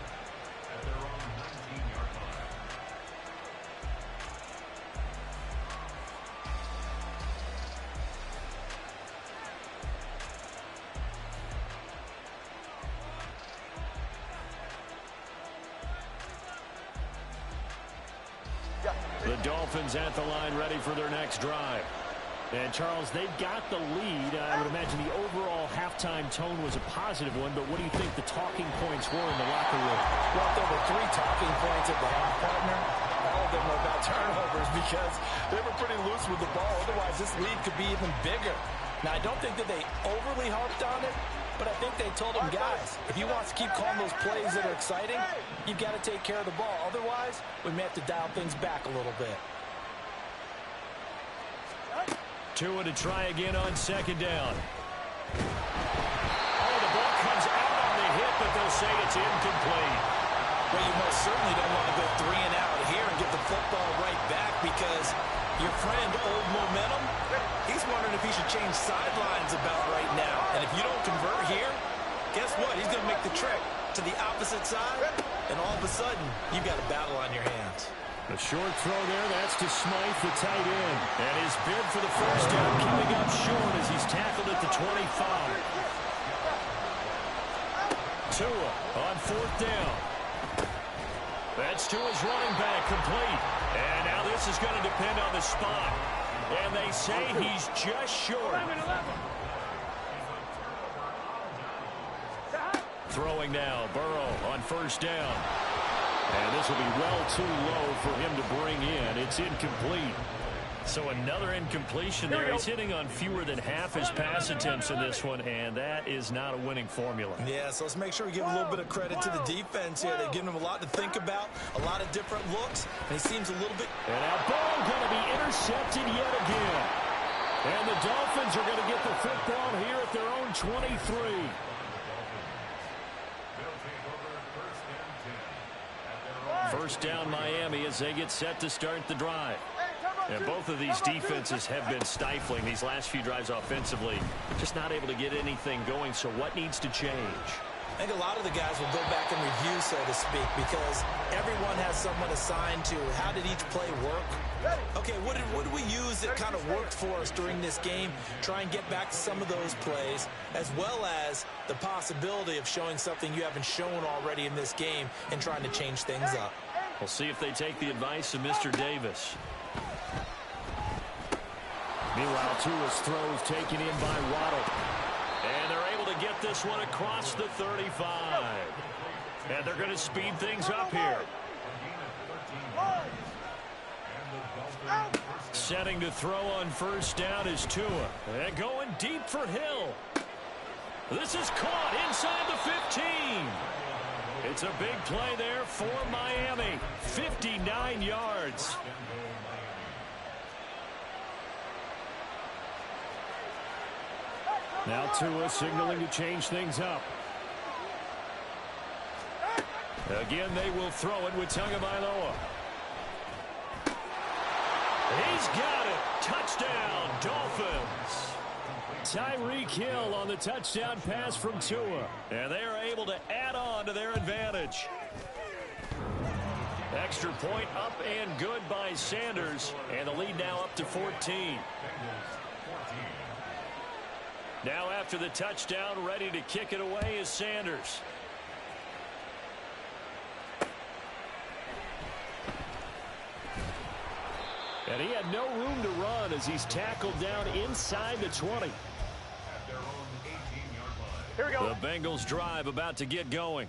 The Dolphins at the line ready for their next drive. And, Charles, they've got the lead. I would imagine the overall halftime tone was a positive one, but what do you think the talking points were in the locker room? Well, there were 3 talking points at the half, partner. All them about turnovers because they were pretty loose with the ball. Otherwise, this lead could be even bigger. Now, I don't think that they overly harped on it, but I think they told him, guys, if he wants to keep calling those plays that are exciting, you've got to take care of the ball. Otherwise, we may have to dial things back a little bit. Tua to try again on second down. Oh, the ball comes out on the hit, but they'll say it's incomplete. Well, you most certainly don't want to go 3 and out here and get the football right back because your friend, Old Momentum, he's wondering if he should change sidelines about right now. And if you don't convert here, guess what? He's going to make the trek to the opposite side, and all of a sudden, you've got a battle on your hands. A short throw there, that's to Smythe, the tight end. And his bid for the first down coming up short as he's tackled at the 25. Tua on fourth down. That's Tua's running back complete. And now this is going to depend on the spot. And they say he's just short. 11. Throwing now, Burrow on first down. And this will be well too low for him to bring in. It's incomplete. So another incompletion there. He's hitting on fewer than half his pass attempts in this one, and that is not a winning formula. Yeah, so let's make sure we give a little bit of credit to the defense here. They've given him a lot to think about, a lot of different looks, and he seems a little bit... And now ball going to be intercepted yet again. And the Dolphins are going to get the football here at their own 23. First down Miami as they get set to start the drive. And both of these defenses have been stifling these last few drives offensively. Just not able to get anything going, so what needs to change? I think a lot of the guys will go back and review, so to speak, because everyone has someone assigned to how did each play work. Okay, what did we use that kind of worked for us during this game? Try and get back to some of those plays, as well as the possibility of showing something you haven't shown already in this game and trying to change things up. We'll see if they take the advice of Mr. Davis. Meanwhile, Tua's throws taken in by Waddle. And they're able to get this one across the 35. And they're going to speed things up here. Setting to throw on first down is Tua. And going deep for Hill. This is caught inside the 15. It's a big play there for Miami. 59 yards. Now Tua signaling to change things up. Again, they will throw it with Tagovailoa. He's got it. Touchdown, Dolphins. Tyreek Hill on the touchdown pass from Tua. And they are able to add on to their advantage. Extra point up and good by Sanders. And the lead now up to 14. Now after the touchdown, ready to kick it away is Sanders. And he had no room to run as he's tackled down inside the 20. Here we go. The Bengals drive about to get going.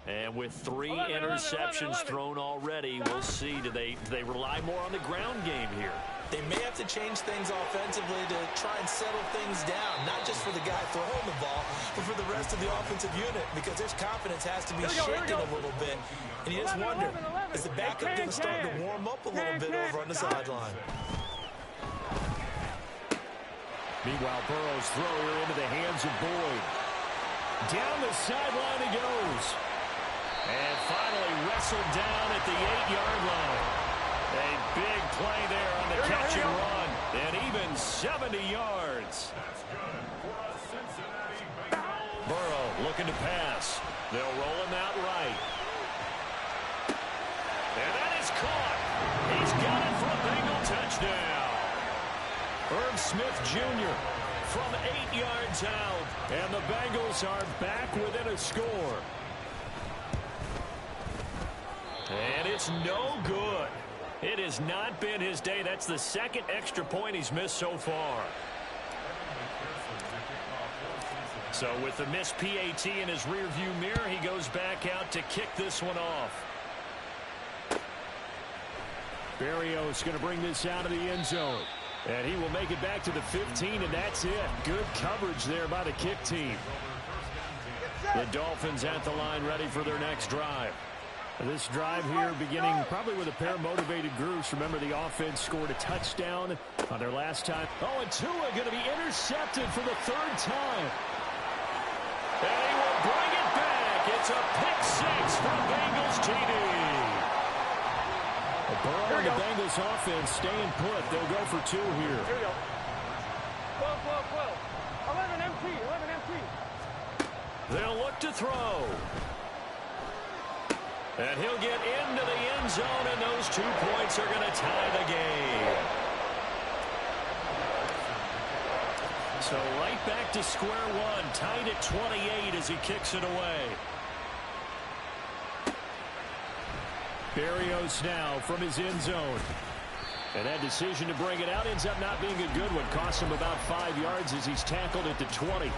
And with 3 interceptions thrown already, we'll see. Do they rely more on the ground game here? They may have to change things offensively to try and settle things down, not just for the guy throwing the ball, but for the rest of the offensive unit, because their confidence has to be shaken a little bit. And you just wonder, is the backup going to start to warm up a little bit over on the sideline? Meanwhile, Burrow's throw here into the hands of Boyd. Down the sideline he goes. And finally wrestled down at the 8-yard line. A big play there on the catch and run. And even 70 yards. Burrow looking to pass. They'll roll him out right. And that is caught. He's got it for a Bengal touchdown. Irv Smith Jr. from 8 yards out. And the Bengals are back within a score. And it's no good. It has not been his day. That's the second extra point he's missed so far. So with the missed PAT in his rearview mirror, he goes back out to kick this one off. Berrios going to bring this out of the end zone. And he will make it back to the 15, and that's it. Good coverage there by the kick team. The Dolphins at the line, ready for their next drive. This drive here beginning probably with a pair of motivated groups. Remember, the offense scored a touchdown on their last time. Oh, and Tua going to be intercepted for the third time. And he will bring it back. It's a pick six for Bengals TD. Burrow and the Bengals offense staying put. They'll go for two here. Here we go. 12, 12, 12. 11 MT, 11 MT. They'll look to throw. And he'll get into the end zone, and those 2 points are going to tie the game. So right back to square one, tied at 28 as he kicks it away. Berrios now from his end zone. And that decision to bring it out ends up not being a good one. Costs him about 5 yards as he's tackled at the 20.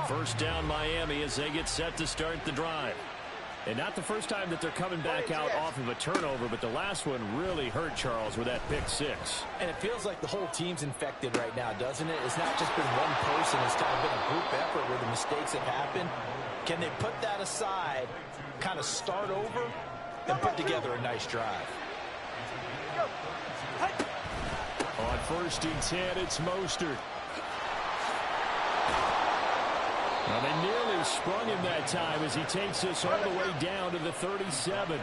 First down Miami as they get set to start the drive. And not the first time that they're coming back out off of a turnover, but the last one really hurt Charles with that pick six. And it feels like the whole team's infected right now, doesn't it? It's not just been one person. It's kind of been a group effort where the mistakes have happened. Can they put that aside, kind of start over, and put together a nice drive? On first and 10, it's Mostert. Well, they nearly sprung him that time as he takes us all the way down to the 37.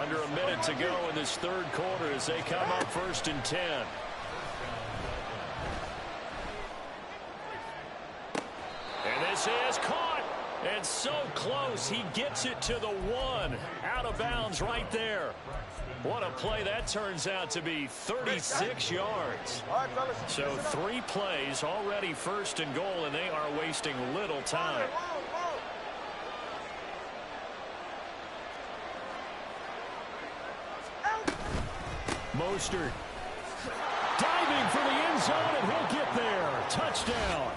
Under a minute to go in this third quarter as they come up first and 10. And this is caught. And so close. He gets it to the 1. Out of bounds right there. What a play that turns out to be. 36 yards. So 3 plays already first and goal, and they are wasting little time. Mostert diving for the end zone, and he'll get there. Touchdown.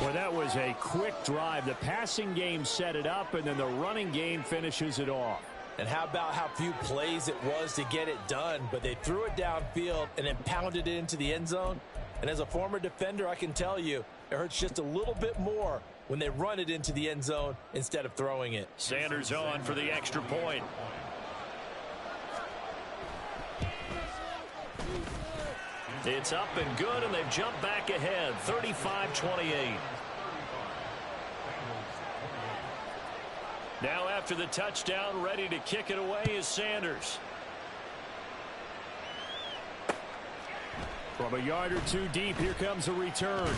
Well, that was a quick drive. The passing game set it up, and then the running game finishes it off. And how about how few plays it was to get it done, but they threw it downfield and then pounded it into the end zone. And as a former defender, I can tell you, it hurts just a little bit more when they run it into the end zone instead of throwing it. Sanders on for the extra point. It's up and good, and they've jumped back ahead, 35-28. Now after the touchdown, ready to kick it away is Sanders. From a yard or two deep, here comes a return.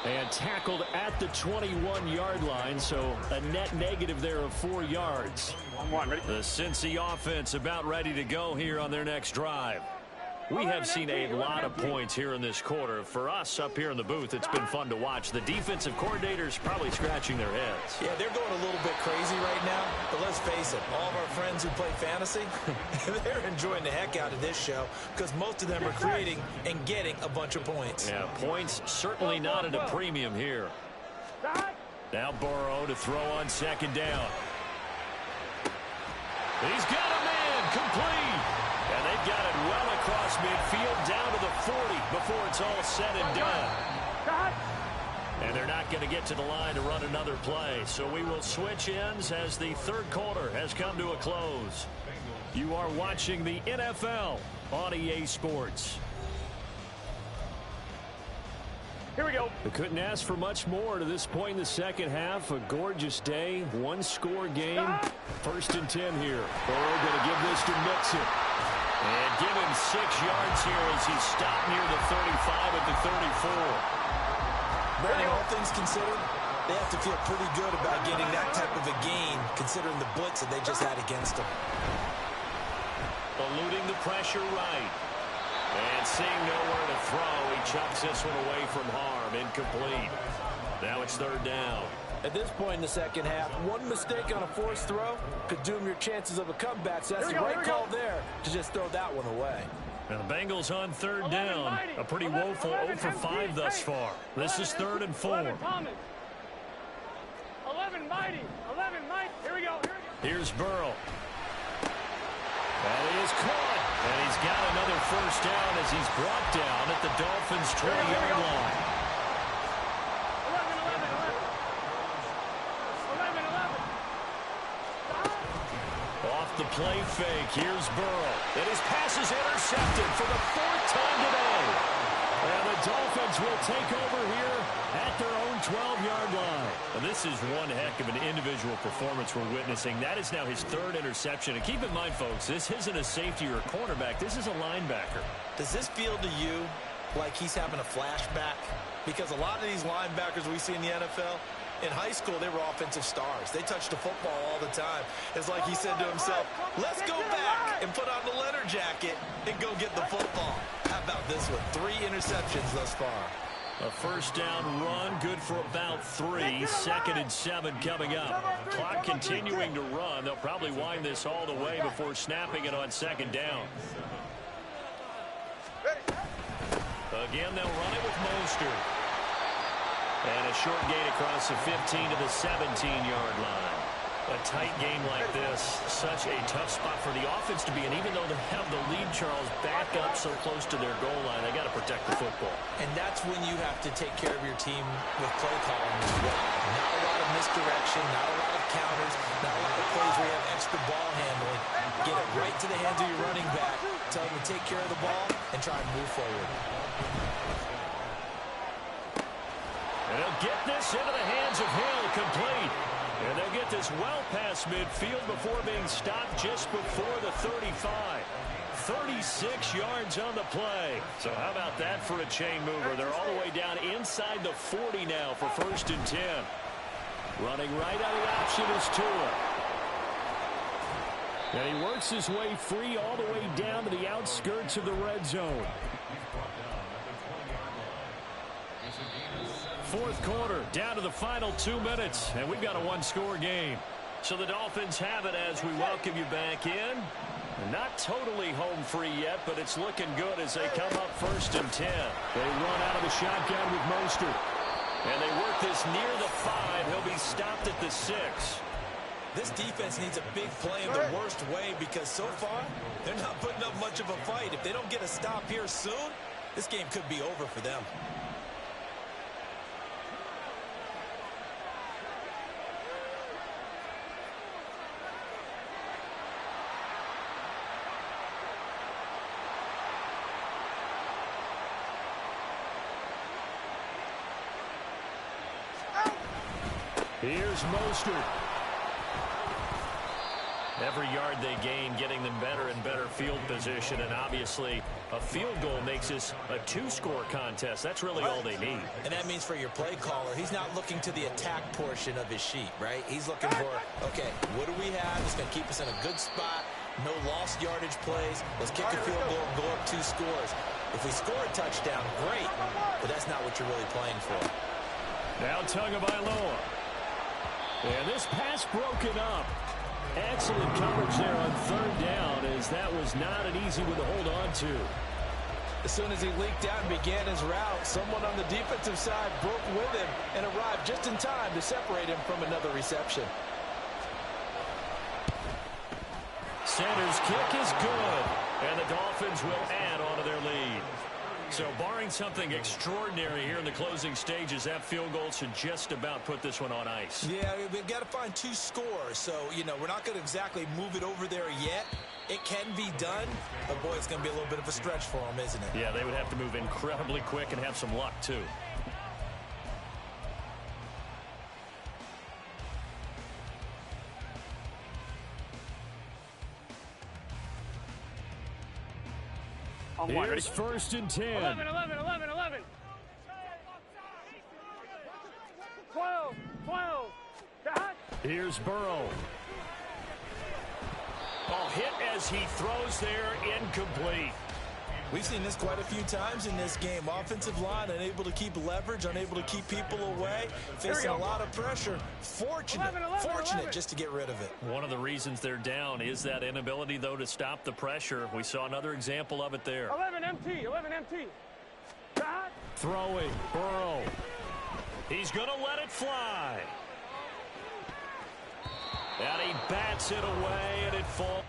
And tackled at the 21-yard line, so a net negative there of 4 yards. The Cincy offense about ready to go here on their next drive. We have seen a lot of points here in this quarter. For us up here in the booth, it's been fun to watch. The defensive coordinators probably scratching their heads. Yeah, they're going a little bit crazy right now. But let's face it, all of our friends who play fantasy, they're enjoying the heck out of this show because most of them are creating and getting a bunch of points. Yeah, points certainly not at a premium here. Now Burrow to throw on second down. He's got a man complete. And they've got it well across midfield down to the 40 before it's all said and done. And they're not going to get to the line to run another play. So we will switch ends as the third quarter has come to a close. You are watching the NFL on EA Sports. Here we go. They couldn't ask for much more to this point in the second half. A gorgeous day, one-score game. First and 10 here. Burrow going to give this to Mixon. And give him 6 yards here as he stopped near the 35 at the 34. Brandon, all things considered, they have to feel pretty good about getting that type of a gain considering the blitz that they just had against them. Eluding the pressure right. And seeing nowhere to throw, he chucks this one away from harm. Incomplete. Now it's third down. At this point in the second half, one mistake on a forced throw could doom your chances of a comeback. So that's the right call there to just throw that one away. Now the Bengals on third down. A pretty woeful 0 for 5 thus far. This is 3rd and 4. Mighty. 11, Mike. Here we go. Here's Burrow. And he is caught. And he's got another first down as he's brought down at the Dolphins' 20-yard line. 11. Off the play fake, here's Burrow. And his pass is intercepted for the 4th time today. And the Dolphins will take over here at their own 12-yard line. And this is one heck of an individual performance we're witnessing. That is now his 3rd interception. And keep in mind, folks, this isn't a safety or a cornerback. This is a linebacker. Does this feel to you like he's having a flashback? Because a lot of these linebackers we see in the NFL, in high school, they were offensive stars. They touched the football all the time. It's like he said to himself, let's go back and put on the leather jacket and go get the football. How about this one? 3 interceptions thus far. A first down run, good for about 3. 2nd and 7 coming up. Clock continuing to run. They'll probably wind this all the way before snapping it on 2nd down. Again, they'll run it with Mostert. And a short gain across the 15 to the 17-yard line. A tight game like this, such a tough spot for the offense to be in. Even though they have the lead, Charles, back up so close to their goal line, they got to protect the football. And that's when you have to take care of your team with play calling as well. Not a lot of misdirection, not a lot of counters, not a lot of plays where you have extra ball handling. Get it right to the hands of your running back, tell him to take care of the ball, and try and move forward. And he'll get this into the hands of Hill, complete. And they'll get this well past midfield before being stopped just before the 35. 36 yards on the play. So how about that for a chain mover? They're all the way down inside the 40 now for 1st and 10. Running right out of the option is Tua. And he works his way free all the way down to the outskirts of the red zone. 4th quarter, down to the final 2 minutes, and we've got a 1-score game. So the Dolphins have it as we welcome you back in. Not totally home free yet, but it's looking good as they come up 1st and 10. They run out of the shotgun with Mostert. And they work this near the 5. He'll be stopped at the 6. This defense needs a big play in the worst way because so far, they're not putting up much of a fight. If they don't get a stop here soon, this game could be over for them. Here's Mostert. Every yard they gain, getting them better and better field position, and obviously a field goal makes this a 2-score contest. That's really all they need. And that means for your play caller, he's not looking to the attack portion of his sheet, right? He's looking for, okay, what do we have that's going to keep us in a good spot? No lost yardage plays. Let's kick a field goal and go up 2 scores. If we score a touchdown, great, but that's not what you're really playing for. Now Tagovailoa. And this pass broken up. Excellent coverage there on 3rd down, as that was not an easy one to hold on to. As soon as he leaked out and began his route, someone on the defensive side broke with him and arrived just in time to separate him from another reception. Sanders' kick is good, and the Dolphins will add on to their lead. So barring something extraordinary here in the closing stages, that field goal should just about put this one on ice. Yeah, we've got to find 2 scores. So, you know, we're not going to exactly move it over there yet. It can be done, but boy, it's going to be a little bit of a stretch for them, isn't it? Yeah, they would have to move incredibly quick and have some luck, too. Here's 1st and 10. 11. 12. Here's Burrow. Oh, hit as he throws there, incomplete. We've seen this quite a few times in this game. Offensive line unable to keep leverage, unable to keep people away, facing a lot of pressure. Fortunate just to get rid of it. One of the reasons they're down is that inability, though, to stop the pressure. We saw another example of it there. 11 MT. Throwing, Burrow. He's going to let it fly. And he bats it away, and it falls.